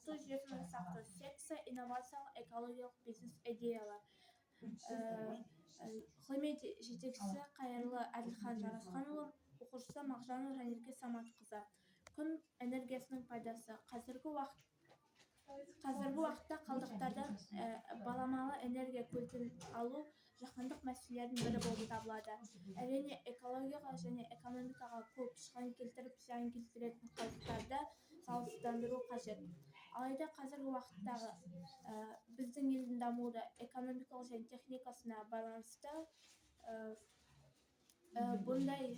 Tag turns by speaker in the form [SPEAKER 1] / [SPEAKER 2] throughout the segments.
[SPEAKER 1] жылыту жүйесін жасақтау секция, инновациялық экологиялық бизнес идеялар. Ғылыми жетекшісі Қайырлы Әділхан Жарасханұлы, оқушысы Мағжанова Жанерке Саматқызы. Күн энергиясының пайдасы. Қазіргі уақытта қалдықтардан баламалы энергия көзін алу жаһандық мәселелердің бірі болып табылады. Әрине, экологияға және экономикаға көп шығын келтіріп, зиян келтіретін қалдықтарды залалсыздандыру қажет. Алайда қазіргі уақыттағы біздің елдің дамуы экономикалық және техникасына байланысты бұндай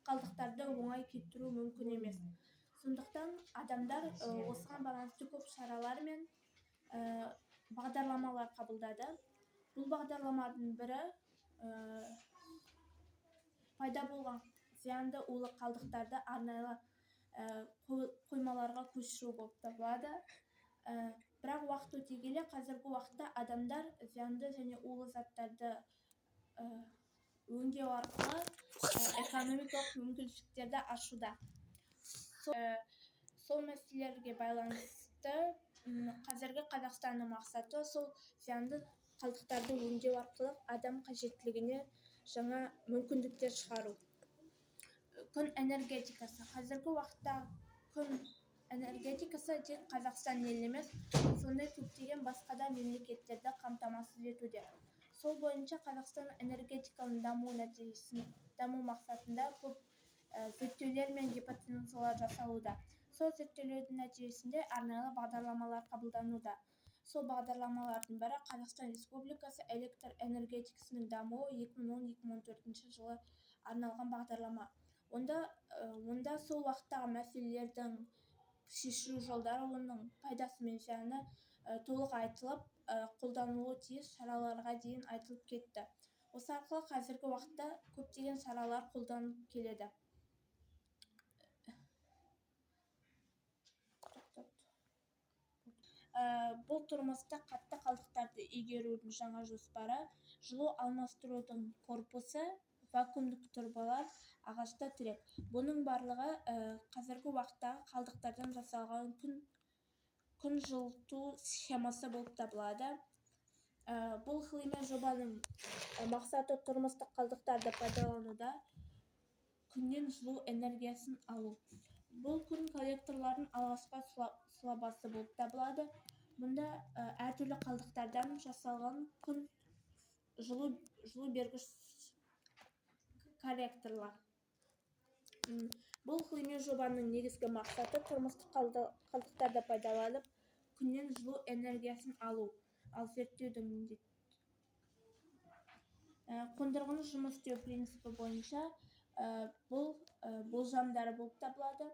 [SPEAKER 1] қалдықтарды оңай кетіру мүмкін емес. Сондықтан адамдар осыған байланысты көп шаралар мен бағдарламалар қабылдады. Бұл бағдарламардың бірі пайда болған зиянды улы қалдықтарды арнайы қоймаларға көшіру болып табылады. Бірақ уақыт өте келе қазіргі уақытта адамдар зиянды және улы заттарды өңдеу арқылы экономикалық мүмкіншіліктерді ашуда. Сол мәселелерге байланысты қазіргі Қазақстанның мақсаты сол зиянды қалдықтарды өңдеу арқылы адам қажеттілігіне жаңа мүмкіндіктер шығару. Күн энергетикасы. Қазіргі уақытта күн энергетикасы тек Қазақстан елі емес, сондай көптеген басқа да мемлекеттерді қамтамасыз етуде. Сол бойынша Қазақстан энергетиканың даму мақсатында көп зерттеулер мен гипотезалар жасалуда. Сол зерттеулердің нәтижесінде арнайы бағдарламалар қабылдануда. Сол бағдарламалардың бірі Қазақстан Республикасы электр энергетикасының дамуы 2010-2014 жылы арналған бағдарлама. Онда сол уақыттағы мәселелердің шешу жолдары, оның пайдасы мен зияны толық айтылып, қолданылуы тиіс шараларға дейін айтылып кетті. Осы арқылы қазіргі уақытта көптеген шаралар қолданылып келеді. Бұл тұрмыста қатты қалдықтарды игерудің жаңа жоспары, жылу алмастырудың корпусы, вакуумдық турбалар, ағашта тірек. Бұның барлығы қазіргі уақыттағы қалдықтардан жасалған күн жылыту схемасы болып табылады. Бұл ғылыми жобаның мақсаты тұрмыстық қалдықтарды пайдалануда күннен жылу энергиясын алу. Бұл күн коллекторлардың алғашқы сұлабасы болып табылады. Мұнда әртүрлі қалдықтардан жасалған күн жылу бергіш коллекторлар. Бұл ғылыми жобаның негізгі мақсаты тұрмыстық қалдықтарды пайдаланып күннен жылу энергиясын алу. Ал зерттеудің қондырғыны жұмыс істеу принципі бойынша бұл болжамдары болып табылады.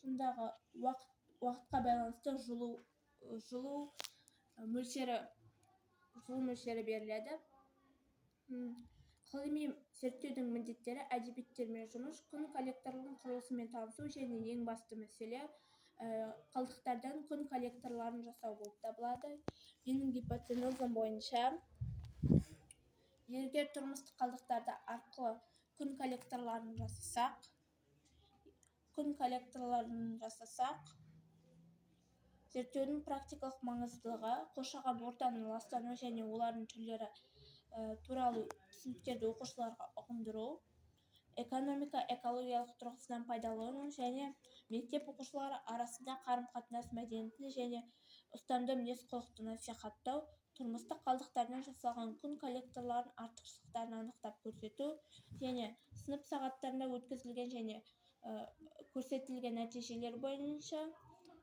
[SPEAKER 1] Сондағы уақытқа байланысты жылу мөлшері беріледі. Ғылыми зерттеудің міндеттері әдебиеттермен жұмыс, күн коллекторларының құрылысымен танысу және ең басты мәселе қалдықтардан күн коллекторларын жасау болып табылады. Менің гипотезам бойынша, егер тұрмыстық қалдықтарды арқылы күн коллекторларын жасасақ, зерттеудің практикалық маңыздылығы, қоршаған ортаның ластануы және олардың түрлері туралы түсініктерді оқушыларға ұғындыру, экономика-экологиялық тұрғысынан пайдалану және мектеп оқушылары арасында қарым-қатынас мәдениетін және ұстамды мінез-құлықты насихаттау, тұрмыстық қалдықтардан жасалған күн коллекторларының артықшылықтарын анықтап көрсету және сынып сағаттарында өткізілген және көрсетілген нәтижелер бойынша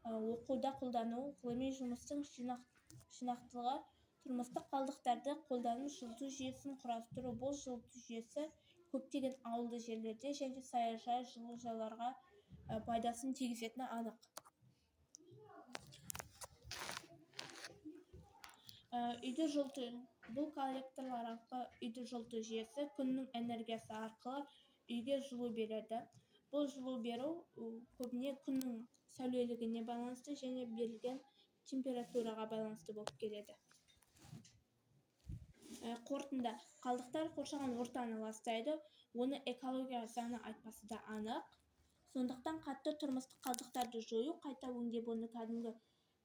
[SPEAKER 1] оқуда қолдану, ғылыми жұмыстың жинақтылығы, тұрмыстық қалдықтарды қолдану жылыту жүйесін құрастыру. Бұл жылыту жүйесі көптеген ауылды жерлерде және саяжай, жылыжайларға пайдасын тигізетіні анық. Үйді жылыту. Бұл коллекторлар арқылы үйді жылыту жүйесі күннің энергиясы арқылы үйге жылу береді. Бұл жылу беру көбіне күннің сәулелігіне байланысты және берілген температураға байланысты болып келеді. Қорытынды. Қалдықтар қоршаған ортаны ластайды, оны экология заңы айтпасы да анық. Сондықтан қатты тұрмыстық қалдықтарды жою, қайта өңдеп оны кәдімгі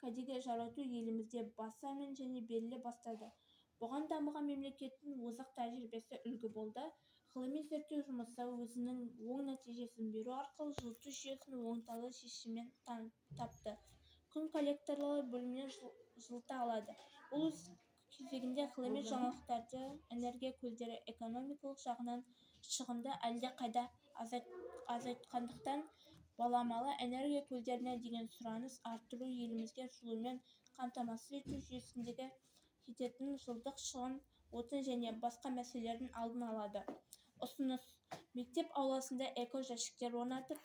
[SPEAKER 1] кәдеге жарату елімізде басынан және беріле бастады. Бұған дамыған мемлекеттің озық тәжірибесі үлгі болды. Ғылыми зерттеу жұмысы өзінің оң нәтижесін беру арқылы жылыту жүйесін оңтайлы шешіммен тапты. Күн коллекторлары бөлмені жылыта алады. Бұл өз кезегінде ғылыми жаңалықтарды, энергия көздері экономикалық жағынан шығынды әлдеқайда азайтқандықтан, баламалы энергия көздеріне деген сұраныс арттыру елімізге жылумен қамтамасыз ету жүйесіндегі кететін жылдық шығын, отын және басқа мәселелердің алдын алады. Ұсыныс: мектеп ауласында эко-жәшіктер орнатып,